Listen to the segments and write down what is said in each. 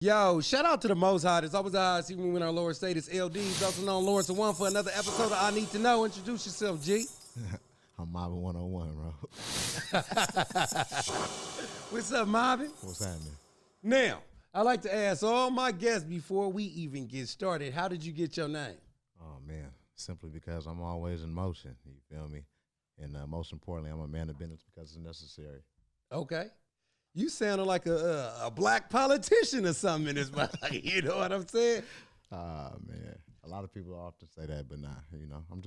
Yo, shout out to the Most High. It's always the highest, even when our lower state is L-Deez, also known Lawrence the One, for another episode of I Need to Know. Introduce yourself, G. I'm Mobbin 101, bro. What's up, Mobbin? What's happening? Now, I like to ask all my guests before we even get started, how did you get your name? Oh, man. Simply because I'm always in motion, you feel me? And most importantly, I'm a man of business because it's necessary. Okay. You sounded like a black politician or something in this body. You know what I'm saying? Man. A lot of people often say that, but nah, I'm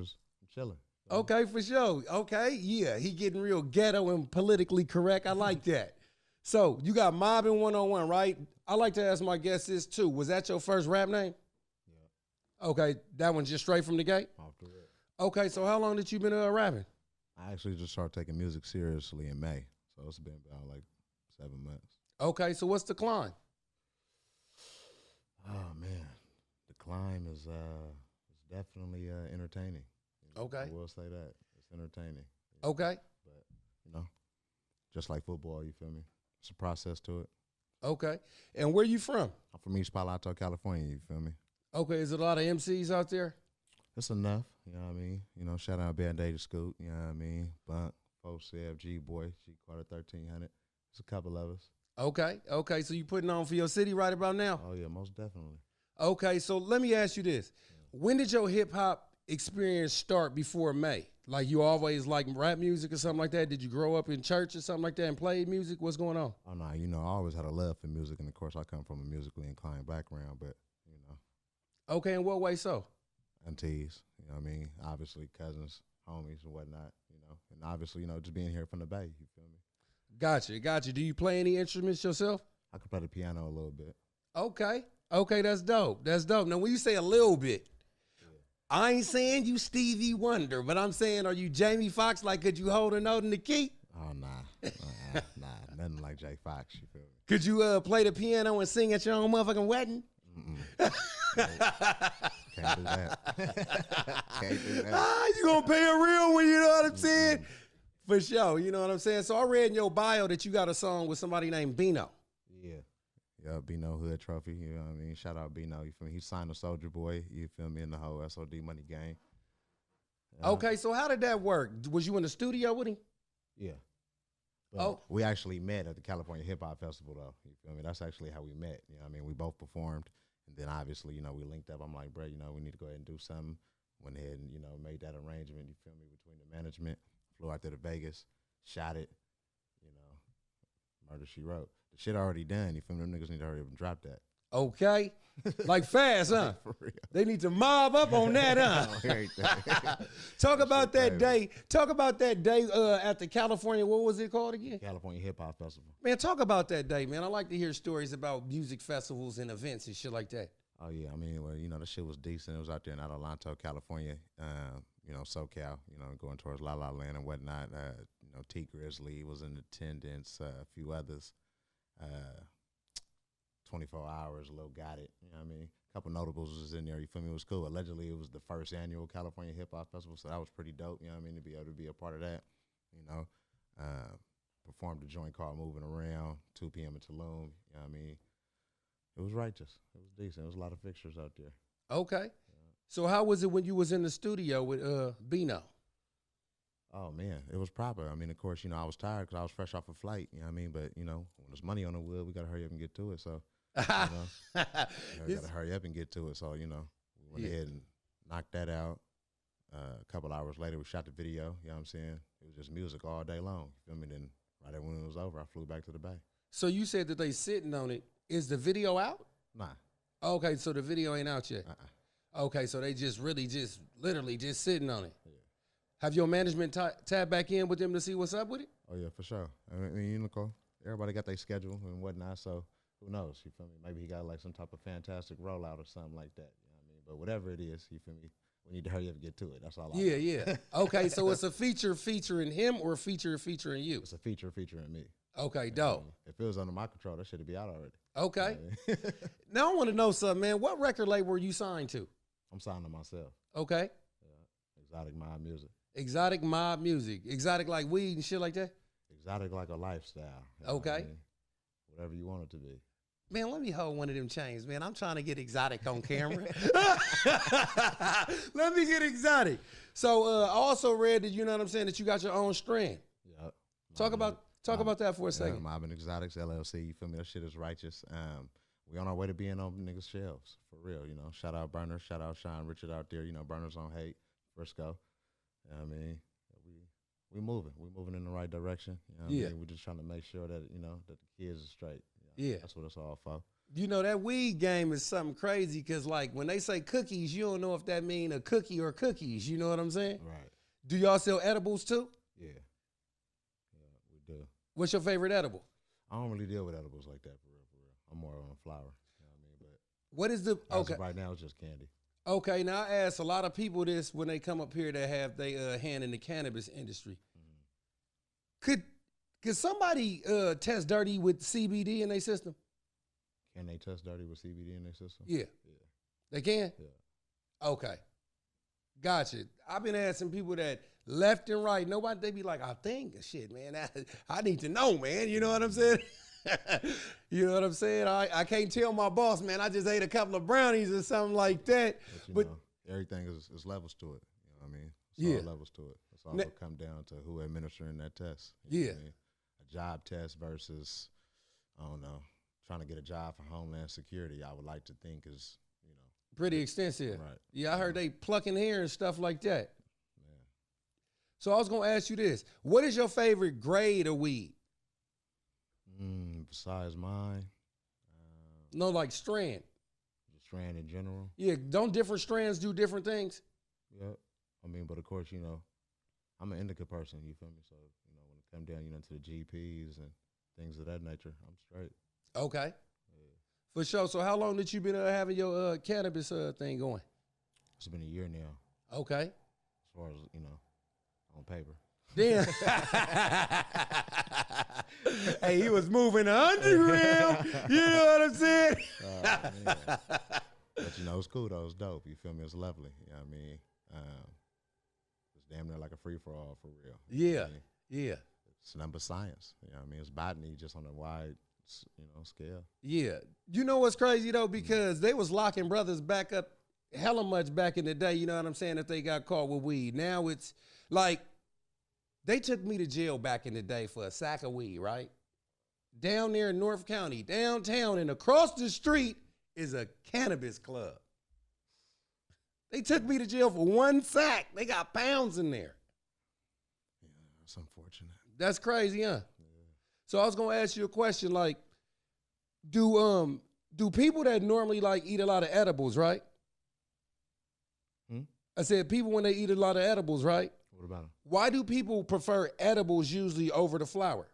chilling. Okay, for sure. Okay, yeah. He getting real ghetto and politically correct. I like that. So, you got Mobbin 101, right? I like to ask my guests this, too. Was that your first rap name? Yeah. Okay, that one just straight from the gate? Off the rip. Okay, so how long did you been rapping? I actually just started taking music seriously in May, so it's been about like 7 months. Okay, so what's the climb? Oh, man. The climb is definitely entertaining. Okay. I will say that. It's entertaining. Okay. But, just like football, you feel me? It's a process to it. Okay. And where you from? I'm from East Palo Alto, California, you feel me? Okay, is there a lot of MCs out there? It's enough, you know what I mean? Shout out Band-Aid Scoot, you know what I mean? Bunk, Folks, G Boy, G Quarter 1300. It's a couple of us. Okay, so you putting on for your city right about now? Oh, yeah, most definitely. Okay, so let me ask you this. Yeah. When did your hip-hop experience start before May? Like, you always like rap music or something like that? Did you grow up in church or something like that and play music? What's going on? Oh, no, I always had a love for music, and, of course, I come from a musically inclined background, but, Okay, in what way so? Untitled, you know what I mean? Obviously, cousins, homies, and whatnot, and obviously, just being here from the Bay, you feel me? Gotcha. Do you play any instruments yourself? I can play the piano a little bit. Okay, that's dope. Now, when you say a little bit, yeah. I ain't saying you Stevie Wonder, but I'm saying, are you Jamie Foxx? Like, could you hold a note in the key? Oh, nah, nothing like Jay Fox, you feel me? Could you play the piano and sing at your own motherfucking wedding? Can't do that. Can't do that. You gonna pay a real one, you know what I'm saying? For sure, you know what I'm saying? So I read in your bio that you got a song with somebody named Bino. Yeah, Bino Hood Trophy, you know what I mean? Shout out Bino, you feel me? He signed a Soldier Boy, you feel me, in the whole SOD money gang. Okay, so how did that work? Was you in the studio with him? Yeah. We actually met at the California Hip Hop Festival, though. You feel me? That's actually how we met. You know what I mean? We both performed, and then obviously, we linked up. I'm like, bro, we need to go ahead and do something. Went ahead and, made that arrangement, you feel me, between the management. Flew out there to Vegas, shot it, Murder, She Wrote. The shit already done, you feel me? Them niggas need to hurry up and drop that. Okay. Like fast, huh? For real. They need to mob up on that, huh? Talk about that day. Talk about that day at the California, what was it called again? California Hip Hop Festival. Man, talk about that day, man. I like to hear stories about music festivals and events and shit like that. Oh, yeah. I mean, well, the shit was decent. It was out there in Adelanto, California, SoCal, going towards La La Land and whatnot. T Grizzly was in attendance, a few others. 24 Hours, Lil Got It, you know what I mean? A couple notables was in there, you feel me? It was cool. Allegedly, it was the first annual California Hip Hop Festival, so that was pretty dope, you know what I mean, to be able to be a part of that, Performed a joint called Moving Around, 2 p.m. in Tulum, you know what I mean? It was righteous. It was decent. There was a lot of fixtures out there. Okay. So how was it when you was in the studio with Bino? Oh, man, it was proper. I mean, of course, I was tired because I was fresh off a flight, you know what I mean? But, when there's money on the wheel, we got to hurry up and get to it, so. We got to hurry up and get to it. So, we went ahead and knocked that out. A couple hours later, we shot the video. You know what I'm saying? It was just music all day long. You feel me? Then right when it was over, I flew back to the Bay. So you said that they sitting on it. Is the video out? Nah. Okay, so the video ain't out yet. Okay, so they literally just sitting on it. Yeah. Have your management tapped back in with them to see what's up with it? Oh, yeah, for sure. I mean, everybody got their schedule and whatnot, so. Who knows, you feel me? Maybe he got like some type of fantastic rollout or something like that, you know what I mean? But whatever it is, you feel me? We need to hurry up and get to it. That's all I know. Yeah. Okay, so it's a feature featuring him or a feature featuring you? It's a feature featuring me. Okay, dope. If it was under my control, that should be out already. Okay. You know what I mean? Now I want to know something, man. What record label were you signed to? I'm signed to myself. Okay. Yeah. Exotic Mob Music. Exotic Mob Music. Exotic like weed and shit like that? Exotic like a lifestyle. Okay. I mean? Whatever you want it to be. Man, let me hold one of them chains, man. I'm trying to get exotic on camera. Let me get exotic. So I also read that, you know what I'm saying, that you got your own strand. Yep. Talk about that for a second. Mobbin Exotics LLC. You feel me? That shit is righteous. We on our way to being on niggas' shelves for real. You know, shout out Burner, shout out Sean Richard out there. You know, Burner's on Hate, Frisco. You know what I mean, we moving. We moving in the right direction. You know what I mean? We're just trying to make sure that, you know, that the kids are straight. You know? That's what it's all for. You know, that weed game is something crazy because, like, when they say cookies, you don't know if that mean a cookie or cookies. You know what I'm saying? Right. Do y'all sell edibles too? Yeah. Yeah, we do. What's your favorite edible? I don't really deal with edibles like that, for real, for real. I'm more on flower. You know what I mean? But what is the, okay. right now, it's just candy. Okay, now I ask a lot of people this when they come up here that have their hand in the cannabis industry. Could somebody test dirty with CBD in their system? Can they test dirty with CBD in their system? Yeah. They can? Yeah. Okay. Gotcha. I've been asking people that left and right. Nobody, they be like, I think, shit, man, I need to know, man. You know what I'm saying? You know what I'm saying? I can't tell my boss, man, I just ate a couple of brownies or something like that. But you know, everything is levels to it. You know what I mean? It's all levels to it. It's all will come down to who administering that test. You know what I mean? A job test versus, I don't know, trying to get a job for Homeland Security, I would like to think is, you know, pretty extensive. Right. Yeah, I heard they plucking hair and stuff like that. Yeah. So I was going to ask you this. What is your favorite grade of weed? Besides mine? No, like strand. The strand in general? Yeah, don't different strands do different things? Yep. I mean, but of course, you know, I'm an indica person, you feel me? So, you know, when it comes down, you know, to the GPs and things of that nature, I'm straight. Okay. Yeah. For sure. So how long did you been having your cannabis thing going? It's been a year now. Okay. As far as, you know, on paper. Damn. Hey, he was moving the underground. You know what I'm saying? But, you know, it's cool, though. It's dope. You feel me? It's lovely. You know what I mean? It's damn near like a free-for-all, for real. Yeah. You know I mean? Yeah. It's number science. You know what I mean? It's botany just on a wide, you know, scale. Yeah. You know what's crazy, though? Because they was locking brothers back up hella much back in the day, you know what I'm saying, if they got caught with weed. Now it's like, they took me to jail back in the day for a sack of weed, right? Down there in North County, downtown, and across the street is a cannabis club. They took me to jail for one sack. They got pounds in there. Yeah, that's unfortunate. That's crazy, huh? Yeah. So I was gonna ask you a question, like, do people that normally like eat a lot of edibles, right? I said people when they eat a lot of edibles, right? What about them? Why do people prefer edibles usually over the flower?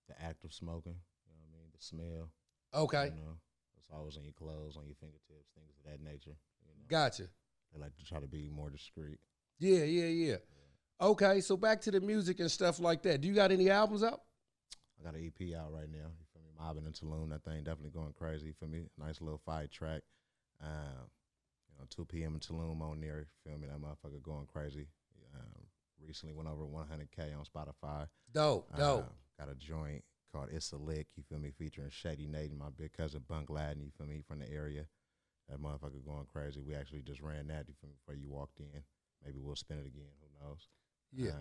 The act of smoking, you know what I mean? The smell. Okay. You know, it's always on your clothes, on your fingertips, things of that nature. You know? Gotcha. They like to try to be more discreet. Yeah. Okay, so back to the music and stuff like that. Do you got any albums out? I got an EP out right now. You feel me? Mobbin in Tulum. That thing definitely going crazy for me. Nice little fight track. You know, 2 p.m. in Tulum on there. You feel me? That motherfucker going crazy. Recently went over 100K on Spotify. Dope. Got a joint called It's a Lick, you feel me, featuring Shady Nate and my big cousin Bunk Ladden, you feel me, from the area. That motherfucker going crazy. We actually just ran that, you feel me, before you walked in. Maybe we'll spin it again, who knows? Yeah.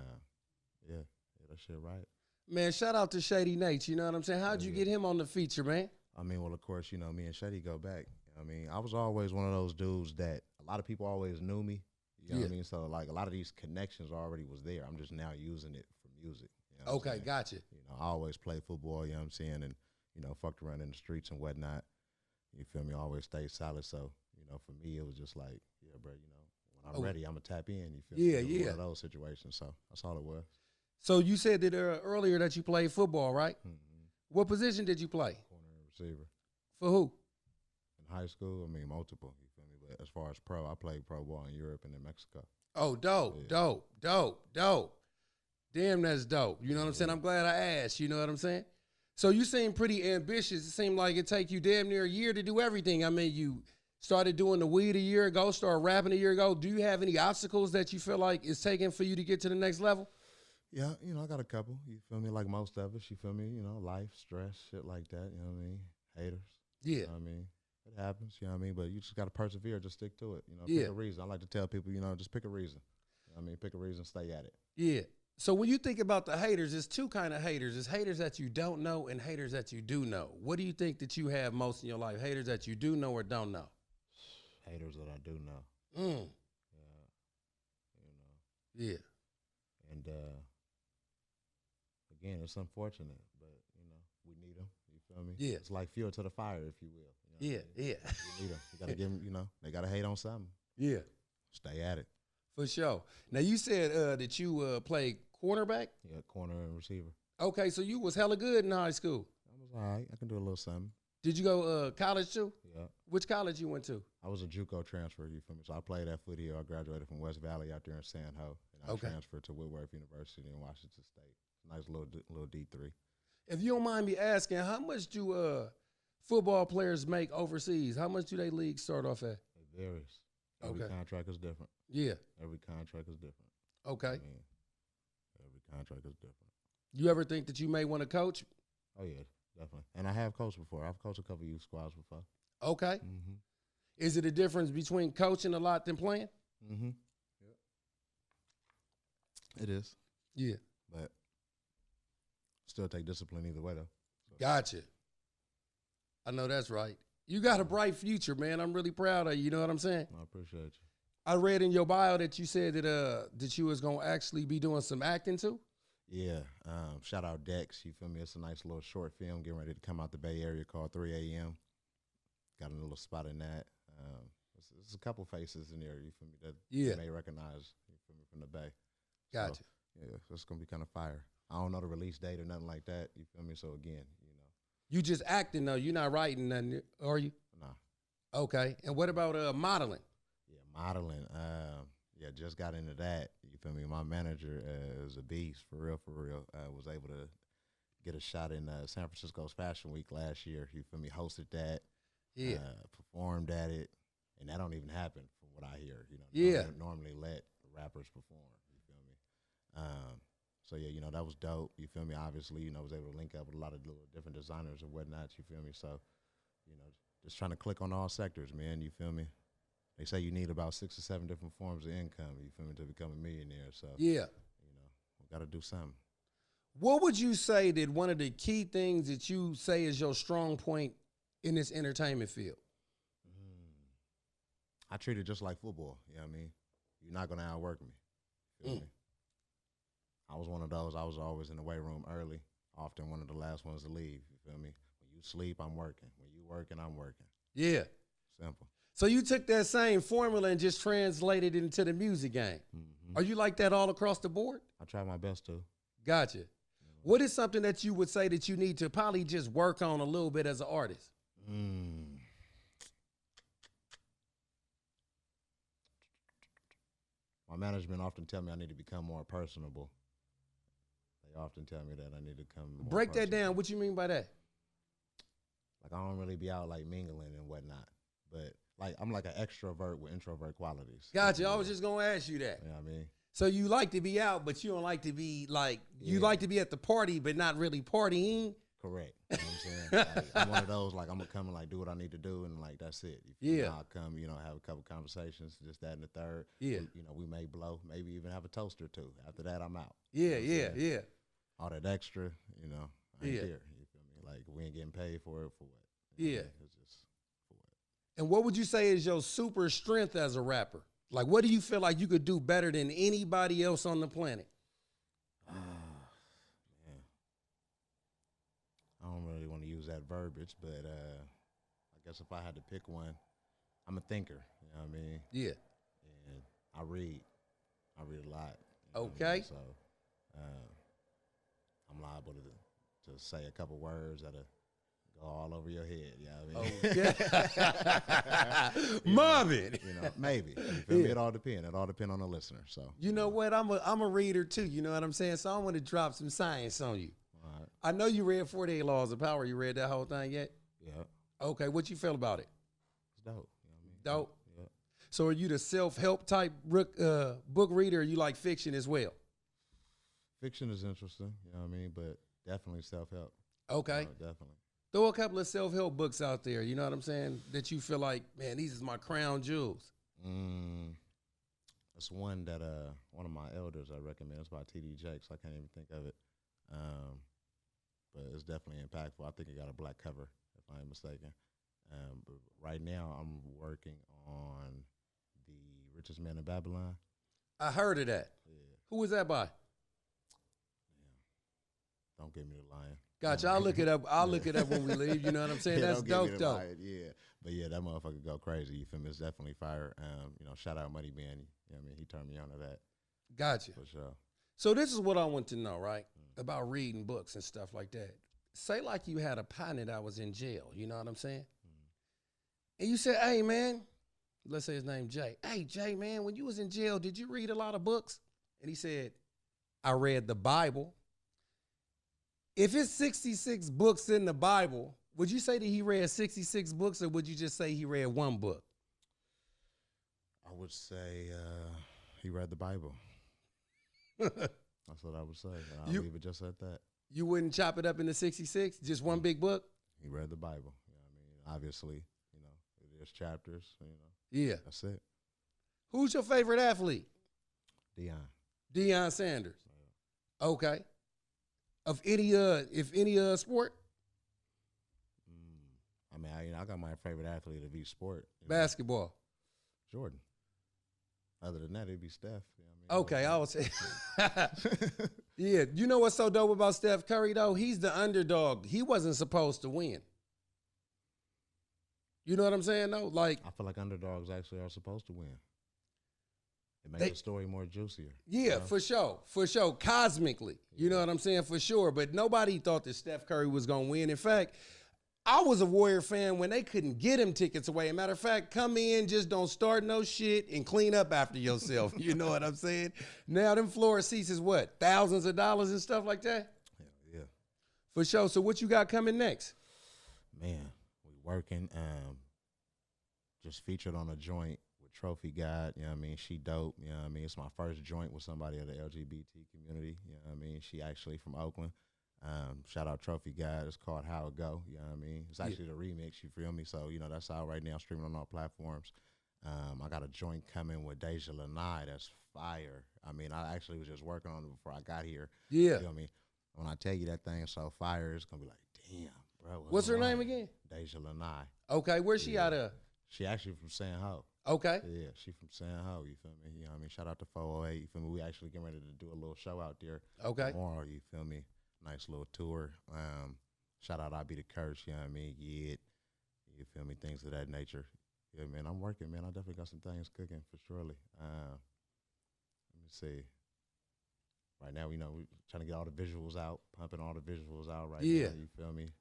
Yeah, that shit right. Man, shout out to Shady Nate, you know what I'm saying? How'd you get him on the feature, man? I mean, well, of course, you know, me and Shady go back. I mean, I was always one of those dudes that a lot of people always knew me. You know what I mean? So, like, a lot of these connections already was there. I'm just now using it for music. You know okay, gotcha. You know, I always played football, you know what I'm saying, and, you know, fucked around in the streets and whatnot. You feel me? Always stayed solid. So, you know, for me, it was just like, yeah, bro, you know, when I'm ready, I'm going to tap in. You feel me? Yeah. One of those situations. So, that's all it was. So, you said that earlier that you played football, right? Mm-hmm. What position did you play? Corner receiver. For who? In high school, I mean, multiple, you feel me? But as far as pro, I played pro ball in Europe and in Mexico. Oh, dope. Damn, that's dope. You know what I'm saying? I'm glad I asked. You know what I'm saying? So you seem pretty ambitious. It seemed like it take you damn near a year to do everything. I mean, you started doing the weed a year ago, started rapping a year ago. Do you have any obstacles that you feel like it's taking for you to get to the next level? Yeah, I got a couple. You feel me? Like most of us, you feel me? Life, stress, shit like that. You know what I mean? Haters. Yeah. You know what I mean? It happens. You know what I mean? But you just got to persevere. Just stick to it. Yeah. Pick a reason. I like to tell people, just pick a reason. You know what I mean? Pick a reason. Stay at it. Yeah. So when you think about the haters, there's two kind of haters. There's haters that you don't know and haters that you do know. What do you think that you have most in your life? Haters that you do know or don't know? Haters that I do know. Mm. Yeah. Yeah. And again, it's unfortunate, but we need them. You feel me? Yeah. It's like fuel to the fire, if you will. Yeah. Yeah. You need them. You gotta give them. They gotta hate on something. Yeah. Stay at it. For sure. Now you said that you played cornerback. Yeah, corner and receiver. Okay, so you was hella good in high school. I was all right. I can do a little something. Did you go college too? Yeah. Which college you went to? I was a JUCO transfer. You feel me? So I played that foot here. I graduated from West Valley out there in San Ho, and I transferred to Whitworth University in Washington State. Nice little D3. If you don't mind me asking, how much do football players make overseas? How much do they leagues start off at? It varies. Every contract is different. Yeah. Every contract is different. Okay. Every contract is different. You ever think that you may want to coach? Oh, yeah, definitely. And I have coached before. I've coached a couple youth squads before. Okay. Mm-hmm. Is it a difference between coaching a lot than playing? Mm-hmm. Yeah. It is. Yeah. But still take discipline either way, though. So. Gotcha. I know that's right. You got a bright future, man. I'm really proud of you. You know what I'm saying? I appreciate you. I read in your bio that you said that you was going to actually be doing some acting too? Yeah. Shout out Dex. You feel me? It's a nice little short film getting ready to come out the Bay Area called 3 a.m. Got a little spot in that. There's a couple faces in there, you feel me, that you may recognize, you feel me, from the Bay. Gotcha. So, yeah, so it's going to be kind of fire. I don't know the release date or nothing like that, you feel me? So, again, You just acting, though. You're not writing nothing, are you? Nah. Okay. And what about modeling? Yeah, modeling. Just got into that. You feel me? My manager is a beast, for real, for real. Was able to get a shot in San Francisco's Fashion Week last year. You feel me? Hosted that. Yeah. Performed at it. And that don't even happen from what I hear. Normally let rappers perform. You feel me? So, yeah, that was dope. You feel me? Obviously, was able to link up with a lot of little different designers and whatnot. You feel me? So, just trying to click on all sectors, man. You feel me? They say you need about 6 or 7 different forms of income, you feel me, to become a millionaire. So, yeah, we got to do something. What would you say that one of the key things that you say is your strong point in this entertainment field? I treat it just like football. You know what I mean? You're not going to outwork me. Feel me? I was one of those. I was always in the weight room early, often one of the last ones to leave. You feel me? When you sleep, I'm working. When you working, I'm working. Yeah. Simple. So you took that same formula and just translated it into the music game. Mm-hmm. Are you like that all across the board? I try my best to. Gotcha. What is something that you would say that you need to probably just work on a little bit as an artist? My management often tell me I need to become more personable. They often tell me that I need to become more Break that personable. down. What you mean by that? Like, I don't really be out, like, mingling and whatnot. But, like, I'm like an extrovert with introvert qualities. Gotcha. I was just going to ask you that. You know what I mean? So you like to be out, but you don't like to be, like, you like to be at the party, but not really partying? Correct. You know what I'm saying? Like, I'm one of those, like, I'm going to come and, like, do what I need to do, and, like, that's it. I'll come, have a couple conversations, just that and the third. Yeah. We may blow, maybe even have a toast or two. After that, I'm out. Yeah, yeah. All that extra, I ain't care. You feel me? Like, we ain't getting paid for it, for what? Yeah. It's just for what? And what would you say is your super strength as a rapper? Like, what do you feel like you could do better than anybody else on the planet? Man. I don't really want to use that verbiage, but I guess if I had to pick one, I'm a thinker. You know what I mean? Yeah. And I read. I read a lot. Okay. So I'm liable to say a couple words that'll go all over your head. You know what I mean? Okay. Mobbin. Maybe. You feel me? It all depends. It all depends on the listener. So you know what? I'm a reader too. You know what I'm saying? So I want to drop some science on you. All right. I know you read 48 Laws of Power. You read that whole thing yet? Yeah. Okay. What you feel about it? It's dope. You know what I mean? Dope. Yeah. So are you the self-help type book reader, or you like fiction as well? Fiction is interesting, you know what I mean? But definitely self-help. Okay. Definitely. Throw a couple of self-help books out there, you know what I'm saying, that you feel like, man, these is my crown jewels. It's one that one of my elders I recommend. It's by T.D. Jakes. I can't even think of it. But it's definitely impactful. I think it got a black cover, if I ain't mistaken. But right now I'm working on The Richest Man in Babylon. I heard of that. Yeah. Who was that by? Don't give me the lion. Gotcha. I'll look it up. I'll look it up when we leave. You know what I'm saying? Yeah, That's dope, though. Yeah. But yeah, that motherfucker go crazy. You feel me? It's definitely fire. Shout out Money Man. You know what I mean? He turned me on to that. Gotcha. For sure. So this is what I want to know, right? About reading books and stuff like that. Say like you had a partner that was in jail. You know what I'm saying? And you said, hey, man, let's say his name Jay. Hey, Jay, man, when you was in jail, did you read a lot of books? And he said, I read the Bible. If it's 66 books in the Bible, would you say that he read 66 books, or would you just say he read one book? I would say he read the Bible. That's what I would say. I'll leave it just at that. You wouldn't chop it up into 66? Just one big book? He read the Bible. You know what I mean? Obviously, it is chapters. Yeah. That's it. Who's your favorite athlete? Deion Sanders. Yeah. Okay. Of any sport? I mean, I got my favorite athlete of each sport. Basketball. Jordan. Other than that, it'd be Steph. You know what I mean? Okay, I would say. Yeah, you know what's so dope about Steph Curry, though? He's the underdog. He wasn't supposed to win. You know what I'm saying, though? Like, I feel like underdogs actually are supposed to win. It makes the story more juicier. Yeah, you know? for sure. Cosmically, you know what I'm saying? For sure. But nobody thought that Steph Curry was going to win. In fact, I was a Warrior fan when they couldn't get him tickets away. Matter of fact, come in, just don't start no shit and clean up after yourself. You know what I'm saying? Now them floor seats is what? Thousands of dollars and stuff like that? Hell yeah. For sure. So what you got coming next? Man, we working. Just featured on a joint with Trophy God. You know what I mean? She dope. You know what I mean? It's my first joint with somebody of the LGBT community. You know what I mean? She actually from Oakland. Shout out Trophy God. It's called How It Go. You know what I mean? It's actually the remix. You feel me? So, that's out right now, streaming on all platforms. I got a joint coming with Deja Lanai that's fire. I mean, I actually was just working on it before I got here. Yeah. You feel me? When I tell you that thing is so fire, it's going to be like, damn, bro. What's her name again? Deja Lanai. Okay. Where's she out of? She actually from San Ho. Okay. Yeah, she from San Ho, you feel me? You know what I mean? Shout out to 408, you feel me? We actually getting ready to do a little show out there tomorrow, you feel me? Nice little tour. Shout out I Be the Curse, you know what I mean? Yeah, you feel me? Things of that nature. Yeah, man, I'm working, man. I definitely got some things cooking for surely. Let me see. Right now, we're trying to get all the visuals out, pumping all the visuals out right now, you feel me?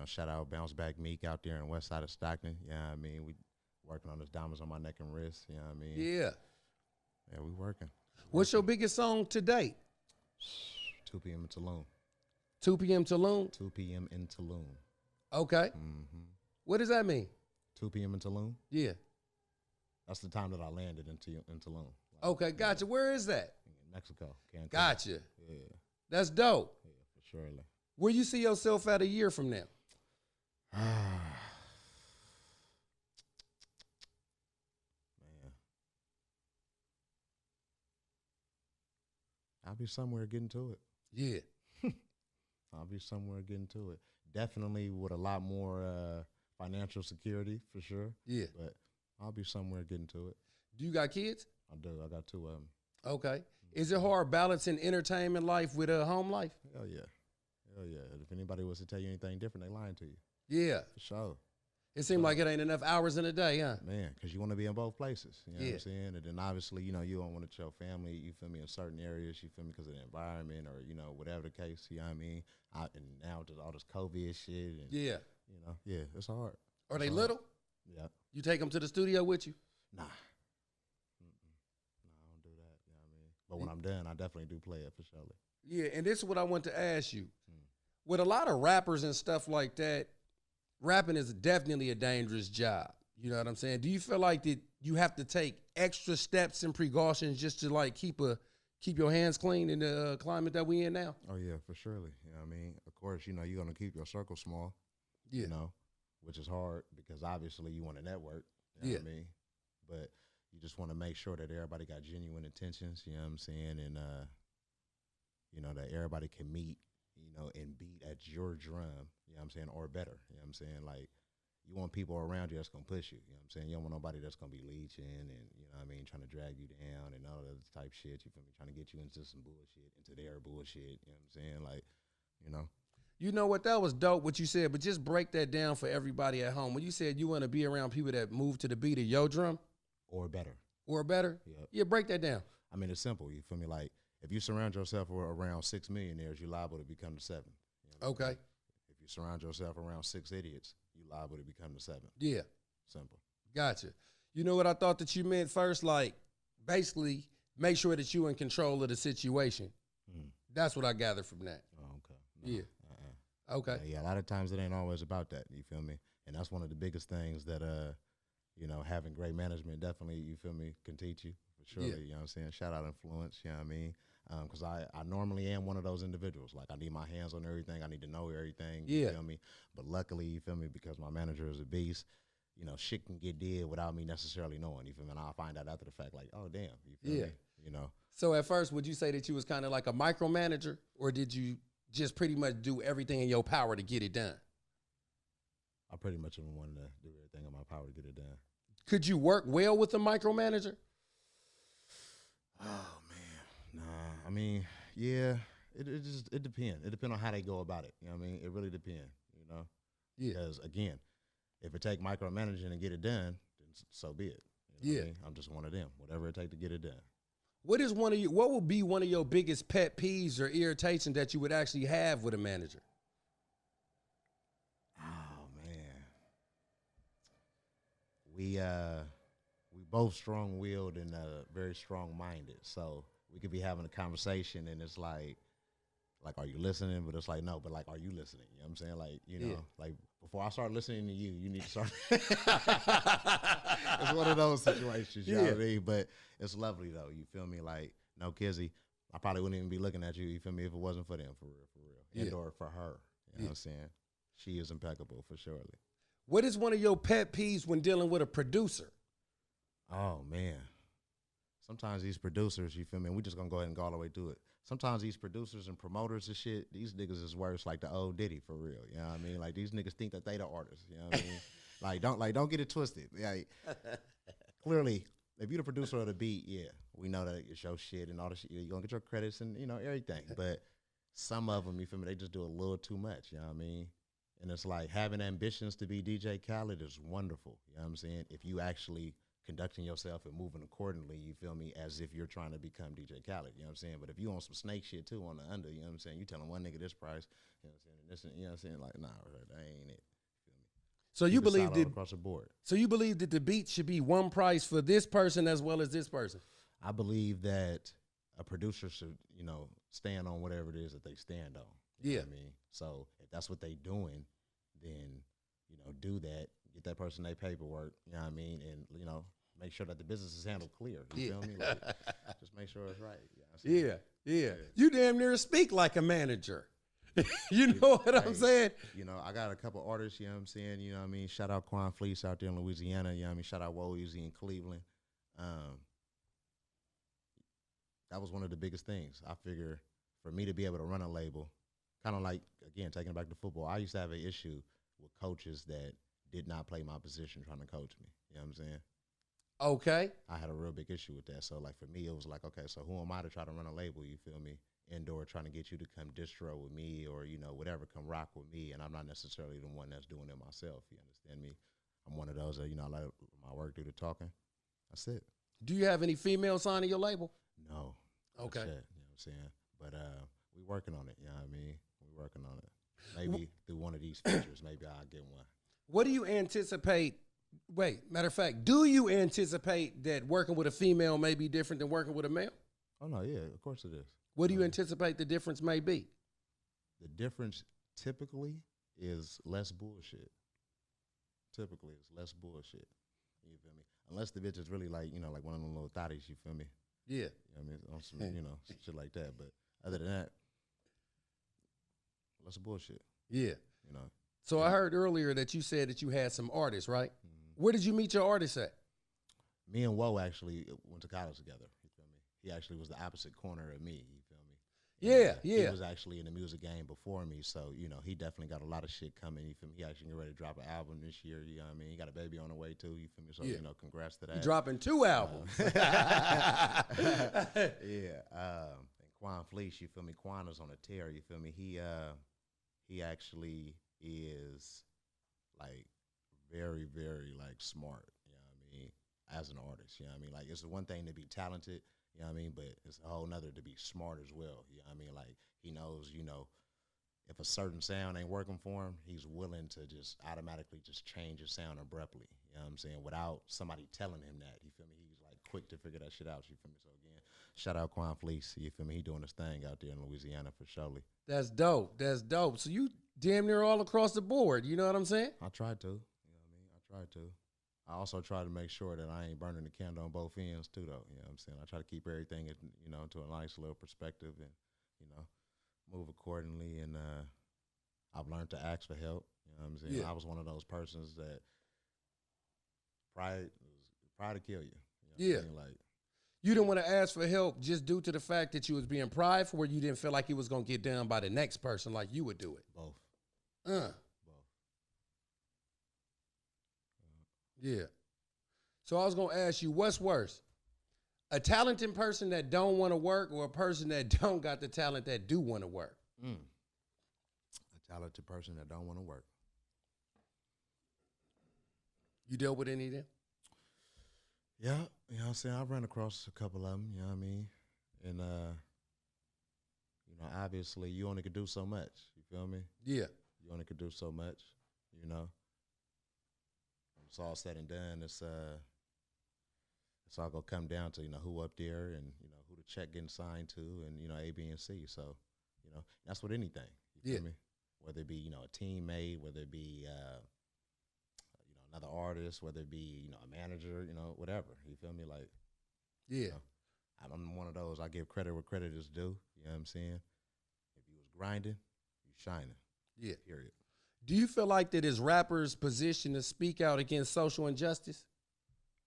Shout out Bounce Back Meek out there in the west side of Stockton, you know what I mean? We working on this diamonds on my neck and wrist, you know what I mean? Yeah. Yeah, we working. What's your biggest song to date? 2 p.m. in Tulum. 2 p.m. Tulum? 2 p.m. in Tulum. Okay. Mm-hmm. What does that mean? 2 p.m. in Tulum? Yeah. That's the time that I landed in Tulum. Like, okay, gotcha. Where is that? In Mexico. Cancun. Gotcha. Yeah. That's dope. Yeah, for surely. Where you see yourself at a year from now? Man. I'll be somewhere getting to it. Yeah. I'll be somewhere getting to it. Definitely with a lot more financial security, for sure. Yeah. But I'll be somewhere getting to it. Do you got kids? I do. I got 2 of them. Okay. Is it hard balancing entertainment life with a home life? Hell yeah. Hell yeah. If anybody was to tell you anything different, they lying to you. Yeah. For sure. It seems like it ain't enough hours in a day, huh? Man, because you want to be in both places. You know what I'm saying? And then obviously, you don't want to tell family, you feel me, in certain areas, you feel me, because of the environment or, whatever the case, you know what I mean? And now just all this COVID shit. And, yeah, it's hard. Are they little? Yeah. You take them to the studio with you? Nah. No, I don't do that. You know what I mean? But when I'm done, I definitely do play it for sure. Yeah, and this is what I want to ask you. With a lot of rappers and stuff like that, rapping is definitely a dangerous job. You know what I'm saying? Do you feel like that you have to take extra steps and precautions just to like keep a keep your hands clean in the climate that we in now? Oh yeah, for surely. You know what I mean? Of course, you know, you're gonna keep your circle small. Yeah. You know, which is hard because obviously you want to network. You know what I mean? But you just want to make sure that everybody got genuine intentions. You know what I'm saying? And you know, that everybody can meet. You know, and beat at your drum. You know what I'm saying? Or better. You know what I'm saying? Like, you want people around you that's gonna push you. You know what I'm saying? You don't want nobody that's gonna be leeching and, you know what I mean, trying to drag you down and all that type shit. You feel me? Trying to get you into some bullshit, into their bullshit. You know what I'm saying? Like, you know. You know what? That was dope what you said, but just break that down for everybody at home. When you said you want to be around people that move to the beat of your drum. Or better. Or better? Yep. Yeah, break that down. I mean, it's simple. You feel me? Like, if you surround yourself around 6 millionaires, you're liable to become the 7th. You know okay. If you surround yourself around 6 idiots, you're liable to become the 7th. Yeah. Simple. Gotcha. You know what I thought that you meant first? Like, basically, make sure that you in control of the situation. That's what I gathered from that. Oh, okay. No, yeah. Okay. Yeah, a lot of times it ain't always about that. You feel me? And that's one of the biggest things that, you know, having great management definitely, you feel me, can teach you. For sure. Yeah. You know what I'm saying? Shout out influence, you know what I mean? Because I normally am one of those individuals. Like, I need my hands on everything. I need to know everything. You feel me? But luckily, you feel me, because my manager is a beast, you know, shit can get did without me necessarily knowing. You feel me? And I'll find out after the fact, like, oh, damn. You feel me? You know? So at first, would you say that you was kind of like a micromanager, or did you just pretty much do everything in your power to get it done? I pretty much am one to do everything in my power to get it done. Could you work well with a micromanager? Oh, man. Nah. I mean, yeah, it depends. It depends on how they go about it. You know what I mean? It really depends, you know? Yeah. Because, again, if it take micromanaging to get it done, then so be it. You know what I mean? I'm just one of them. Whatever it take to get it done. What would be one of your biggest pet peeves or irritation that you would actually have with a manager? Oh, man. We both strong-willed and very strong-minded. So we could be having a conversation and it's like, are you listening? But it's like, no, but like, are you listening? You know what I'm saying? Like, you know, like before I start listening to you, you need to start. It's one of those situations, you know what I mean? But it's lovely though. You feel me? Like, no, Kizzy, I probably wouldn't even be looking at you feel me, if it wasn't for them, for real. And or for her. You know what I'm saying? She is impeccable for surely. What is one of your pet peeves when dealing with a producer? Oh, man. Sometimes these producers, you feel me, and we just going to go ahead and go all the way through it. Sometimes these producers and promoters and shit, these niggas is worse like the old Diddy for real. You know what I mean? Like, these niggas think that they the artists. You know what I mean? Don't get it twisted. Like, clearly, if you're the producer of the beat, we know that it's your shit and all the shit. You're going to get your credits and, you know, everything. But some of them, you feel me, they just do a little too much. You know what I mean? And it's like having ambitions to be DJ Khaled is wonderful. You know what I'm saying? If you actually conducting yourself and moving accordingly, you feel me, as if you're trying to become DJ Khaled, you know what I'm saying? But if you on some snake shit too on the under, you know what I'm saying? You telling one nigga this price, you know what I'm saying? And this, you know what I'm saying? Like, nah, that ain't it. Feel me? So you believe that across the board. So you believe that the beat should be one price for this person as well as this person? I believe that a producer should, you know, stand on whatever it is that they stand on. You know what I mean? So if that's what they doing, then, you know, do that. Get that person their paperwork, you know what I mean? And, you know, make sure that the business is handled clear. You feel me? Like, just make sure it's right. You know what I'm saying? You damn near speak like a manager. You know what I'm saying? You know, I got a couple artists, you know what I'm saying? You know what I mean? Shout out Quan Fleece out there in Louisiana. You know what I mean? Shout out Woezy in Cleveland. That was one of the biggest things. I figure for me to be able to run a label, kind of like, again, taking it back to football, I used to have an issue with coaches that did not play my position trying to coach me. You know what I'm saying? Okay. I had a real big issue with that. So, like, for me, it was like, okay, so who am I to try to run a label, you feel me? Indoor, trying to get you to come distro with me or, you know, whatever, come rock with me. And I'm not necessarily the one that's doing it myself. You understand me? I'm one of those that, you know, I let my work do the talking. That's it. Do you have any females signing your label? No. Okay. You know what I'm saying? But we working on it, you know what I mean? We working on it. Maybe through one of these features, maybe I'll get one. What do you anticipate? Wait, matter of fact, do you anticipate that working with a female may be different than working with a male? Oh, no, yeah, of course it is. What do you anticipate the difference may be? The difference typically is less bullshit. Typically, it's less bullshit. You feel me? Unless the bitch is really like, you know, like one of them little thotties, you feel me? Yeah. You know what I mean? On some, some shit like that. But other than that, lots of bullshit. Yeah. You know. So I heard earlier that you said that you had some artists, right? Mm-hmm. Where did you meet your artists at? Me and Woe actually went to college together. You feel me? He actually was the opposite corner of me. You feel me? Yeah, yeah. He was actually in the music game before me, so he definitely got a lot of shit coming. You feel me? He actually getting ready to drop an album this year. You know what I mean? He got a baby on the way too. You feel me? So congrats to that. He dropping 2 albums. Yeah. And Quan Fleece, you feel me? Quan is on a tear. You feel me? He actually is like very, very like smart. You know what I mean? As an artist, you know what I mean? Like it's one thing to be talented. You know what I mean? But it's a whole nother to be smart as well. You know what I mean? Like he knows, if a certain sound ain't working for him, he's willing to just automatically just change his sound abruptly. You know what I'm saying? Without somebody telling him that. You feel me? He's like quick to figure that shit out. You feel me? So again, shout out Quan Fleece. You feel me? He doing his thing out there in Louisiana for surely. That's dope. That's dope. So you damn near all across the board. You know what I'm saying? I tried to. You know what I mean? I tried to. I also try to make sure that I ain't burning the candle on both ends too, though. You know what I'm saying? I try to keep everything, to a nice little perspective and, move accordingly. And I've learned to ask for help. You know what I'm saying? Yeah. I was one of those persons that pride to kill you. You know what I mean? Like, you didn't want to ask for help just due to the fact that you was being prideful, or you didn't feel like it was going to get done by the next person like you would do it? both. Both. Yeah. So I was going to ask you, what's worse? A talented person that don't want to work, or a person that don't got the talent that do want to work? A talented person that don't want to work. You dealt with any of them? Yeah, you know what I'm saying? I ran across a couple of them, you know what I mean? And, obviously you only could do so much, you feel me? Yeah. You only could do so much, When it's all said and done, it's all gonna come down to, who up there and, who the check getting signed to and, A, B, and C. So, that's with anything, you feel me? Whether it be, a teammate, whether it be, another artist, whether it be, a manager, whatever. You feel me? Like, I'm one of those. I give credit where credit is due. You know what I'm saying? If you was grinding, you shining. Yeah. Period. Do you feel like that is rappers' position to speak out against social injustice?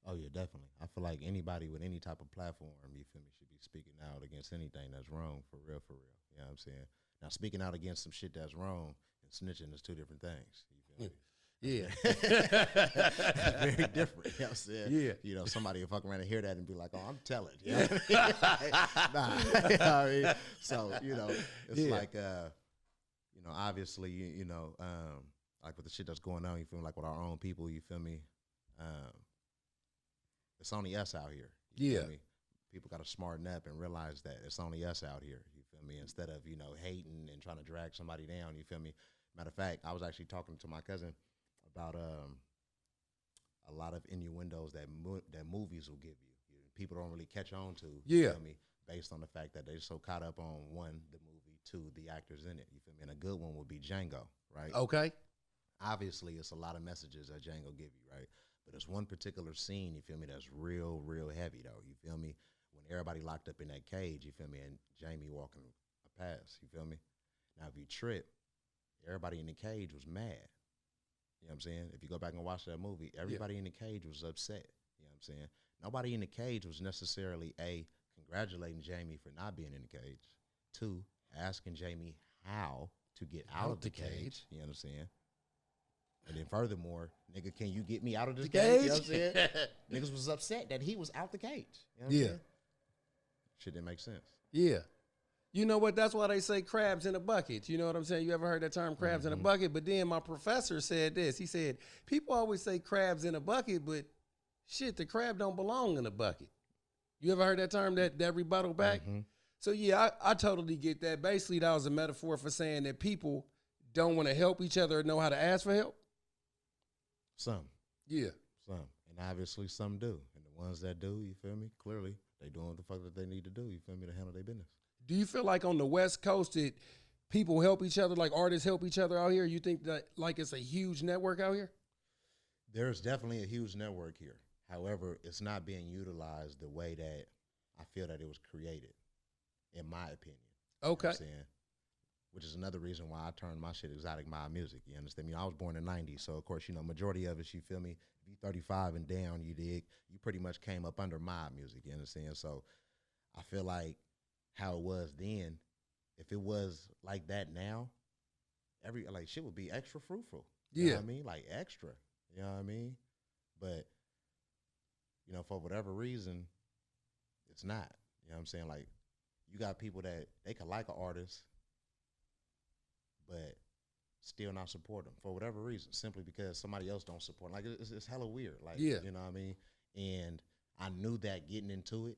Oh, yeah, definitely. I feel like anybody with any type of platform, you feel me, should be speaking out against anything that's wrong, for real, for real. You know what I'm saying? Now, speaking out against some shit that's wrong and snitching is two different things. You feel me? Yeah. Very different. You know what I'm saying? Yeah. Somebody will fuck around and hear that and be like, oh, I'm telling. You know what I mean? Nah. You know what I mean? So, it's like, obviously, like with the shit that's going on, you feel me? Like with our own people, you feel me? It's only us out here. You feel me? People got to smarten up and realize that it's only us out here. You feel me? Instead of, hating and trying to drag somebody down, you feel me? Matter of fact, I was actually talking to my cousin about a lot of innuendos that movies will give you. People don't really catch on to, you feel me, based on the fact that they're so caught up on, one, the movie, two, the actors in it, you feel me? And a good one would be Django, right? Okay. Obviously, it's a lot of messages that Django give you, right? But there's one particular scene, you feel me, that's real, real heavy, though, you feel me? When everybody locked up in that cage, you feel me, and Jamie walking past, you feel me? Now, if you trip, everybody in the cage was mad. You know what I'm saying? If you go back and watch that movie, everybody in the cage was upset. You know what I'm saying? Nobody in the cage was necessarily, A, congratulating Jamie for not being in the cage. 2, asking Jamie how to get out of the cage. You know what I'm saying? And then furthermore, nigga, can you get me out of this cage? You know what I'm saying? Niggas was upset that he was out the cage. You know what I'm saying? Shit didn't make sense. Yeah. You know what? That's why they say crabs in a bucket. You know what I'm saying? You ever heard that term, crabs in a bucket? But then my professor said this. He said, people always say crabs in a bucket, but shit, the crab don't belong in a bucket. You ever heard that term, that rebuttal back? So, yeah, I totally get that. Basically, that was a metaphor for saying that people don't want to help each other or know how to ask for help. Some. Yeah. Some. And obviously some do. And the ones that do, you feel me? Clearly, they doing what the fuck that they need to do, you feel me, to handle their business. Do you feel like on the West Coast that people help each other, like artists help each other out here? You think that like it's a huge network out here? There's definitely a huge network here. However, it's not being utilized the way that I feel that it was created, in my opinion. Okay. You know what I'm saying? Which is another reason why I turned my shit exotic mob music. You understand me? I was born in the 90s, so of course, you know, majority of us, you feel me? If you 35 and down, you dig, you pretty much came up under mob music, you understand? So I feel like how it was then, if it was like that now, like shit would be extra fruitful. You know what I mean? Like extra. You know what I mean? But, you know, for whatever reason, it's not. You know what I'm saying? Like, you got people that they could like an artist, but still not support them for whatever reason, simply because somebody else don't support them. Like, it's hella weird. Like, you know what I mean? And I knew that getting into it,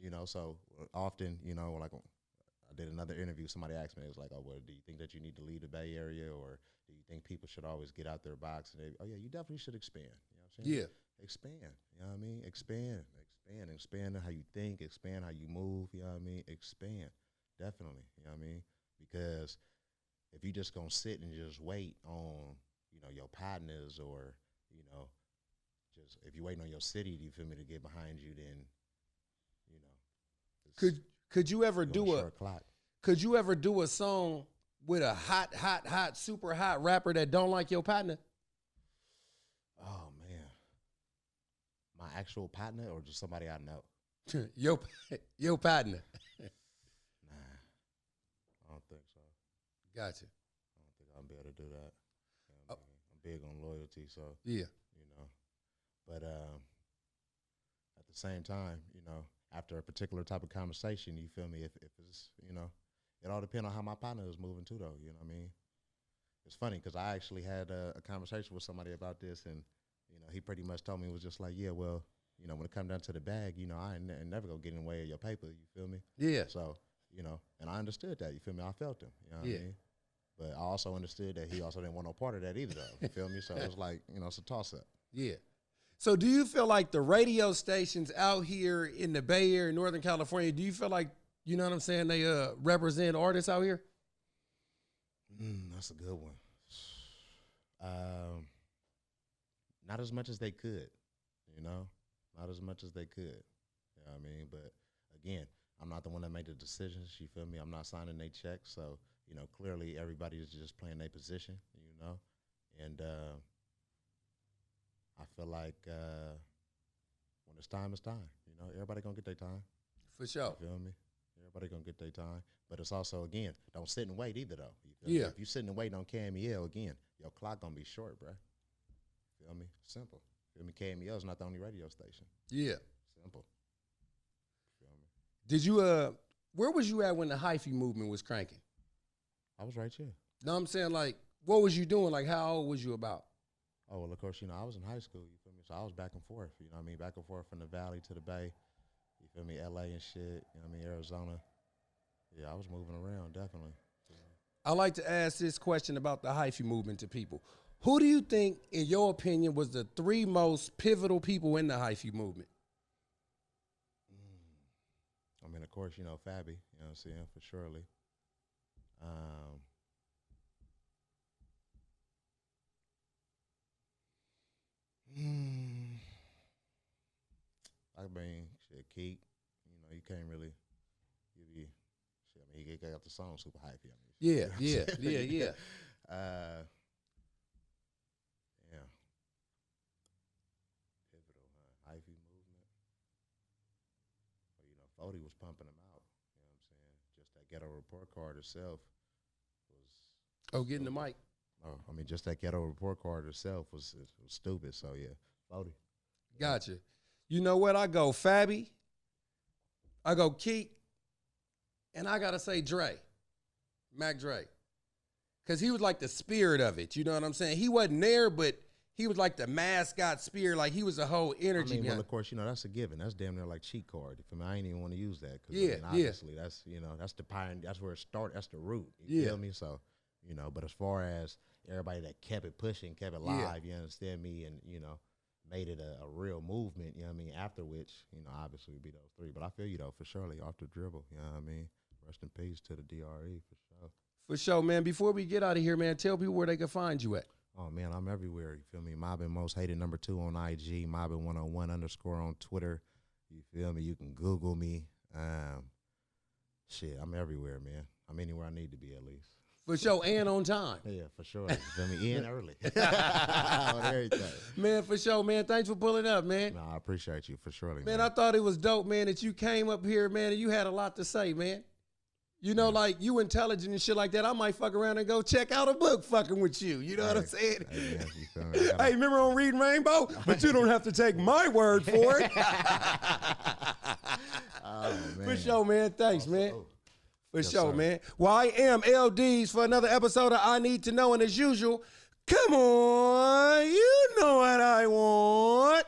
you know, so often, you know, like I did another interview, somebody asked me, it was like, oh, well, do you think that you need to leave the Bay Area, or do you think people should always get out their box? And they, oh, yeah, you definitely should expand. You know what I'm saying? Yeah. Expand. You know what I mean? Expand how you think, expand how you move, you know what I mean? Expand. Definitely, you know what I mean? Because if you just gonna sit and just wait on, you know, your partners, or, you know, just if you waiting on your city, you feel me, to get behind you, then, you know. Could you ever do a song with a hot, super hot rapper that don't like your partner? Oh man. My actual partner, or just somebody I know? your partner. Nah. I don't think so. Gotcha. I don't think I'll be able to do that. You know what I mean? I'm big on loyalty, so yeah. You know. But at the same time, you know, after a particular type of conversation, you feel me, if it's, you know, it all depends on how my partner is moving too, though, you know what I mean? It's funny, because I actually had a conversation with somebody about this, and, you know, he pretty much told me, it was just like, yeah, well, you know, when it comes down to the bag, you know, I ain't never gonna get in the way of your paper, you feel me? Yeah. So, you know, and I understood that, you feel me? I felt him, you know what I mean? But I also understood that he also didn't want no part of that either, though, you feel me? So it was like, you know, it's a toss-up. Yeah. So do you feel like the radio stations out here in the Bay Area, Northern California, do you feel like, you know what I'm saying, they represent artists out here? That's a good one. Not as much as they could, you know? Not as much as they could, you know what I mean? But, again, I'm not the one that made the decisions, you feel me? I'm not signing their checks, so, you know, clearly everybody is just playing their position, you know? And I feel like when it's time, it's time. You know, everybody gonna get their time. For sure. You feel me? Everybody gonna get their time. But it's also, again, don't sit and wait either, though. You feel me? If you sitting and waiting on KMEL, again, your clock gonna be short, bro. Feel me? Simple. Feel me? KMEL is not the only radio station. Yeah. Simple. Feel me? Did you where was you at when the hyphy movement was cranking? I was right here. No, I'm saying, like, what was you doing? Like, how old was you about? Oh, well, of course, you know, I was in high school, you feel me? So I was back and forth, you know what I mean? Back and forth from the Valley to the Bay, you feel me? LA and shit, you know what I mean? Arizona. Yeah, I was moving around, definitely. I like to ask this question about the hyphy movement to people. Who do you think, in your opinion, was the 3 most pivotal people in the hyphy movement? I mean, of course, you know, Fabby, you know what I'm saying, for surely. I mean, shit, Keek, you know, you can't really give you shit. I mean, he got the song super hypey. I mean, Yeah. Yeah. Yeah. Pivotal, huh? Hyphy movement. Well, you know, 40 was pumping them out. You know what I'm saying? Just that ghetto report card itself was. Oh, getting the mic. Oh, I mean, just that ghetto report card itself was stupid. So yeah, 40. Gotcha. You know what? I go Fabby, I go Keek, and I gotta say Dre, Mac Dre, because he was like the spirit of it. You know what I'm saying? He wasn't there, but he was like the mascot spirit. Like, he was the whole energy. I mean, well, of course, you know, that's a given. That's damn near like cheat card. For me, I ain't even want to use that. I mean, obviously, that's, you know, that's the pioneer. That's where it started. That's the root. You feel me? So, you know, but as far as everybody that kept it pushing, kept it live, you understand me, and, you know, made it a real movement, you know what I mean, after which, you know, obviously would be those 3. But I feel you, though, for surely, off the dribble, you know what I mean? Rest in peace to the DRE, for sure. For sure, man. Before we get out of here, man, tell people where they can find you at. Oh, man, I'm everywhere, you feel me? Mobbin Most Hated #2 on IG, Mobbin101_ on Twitter. You feel me? You can Google me. Shit, I'm everywhere, man. I'm anywhere I need to be at least. For sure, and on time. Yeah, for sure. You feel me? In early. On everything. Man, for sure, man. Thanks for pulling up, man. No, I appreciate you for sure. Man, I thought it was dope, man, that you came up here, man, and you had a lot to say, man. You know, like, you intelligent and shit like that. I might fuck around and go check out a book fucking with you. You know what I'm saying? Hey, man, you feel me? Hey, remember on Reading Rainbow? But you don't have to take my word for it. Oh, man. For sure, man. Thanks, man. For Yes, sure, sir. man. Well, I am L-Deez for another episode of I Need to Know. And as usual, come on, you know what I want.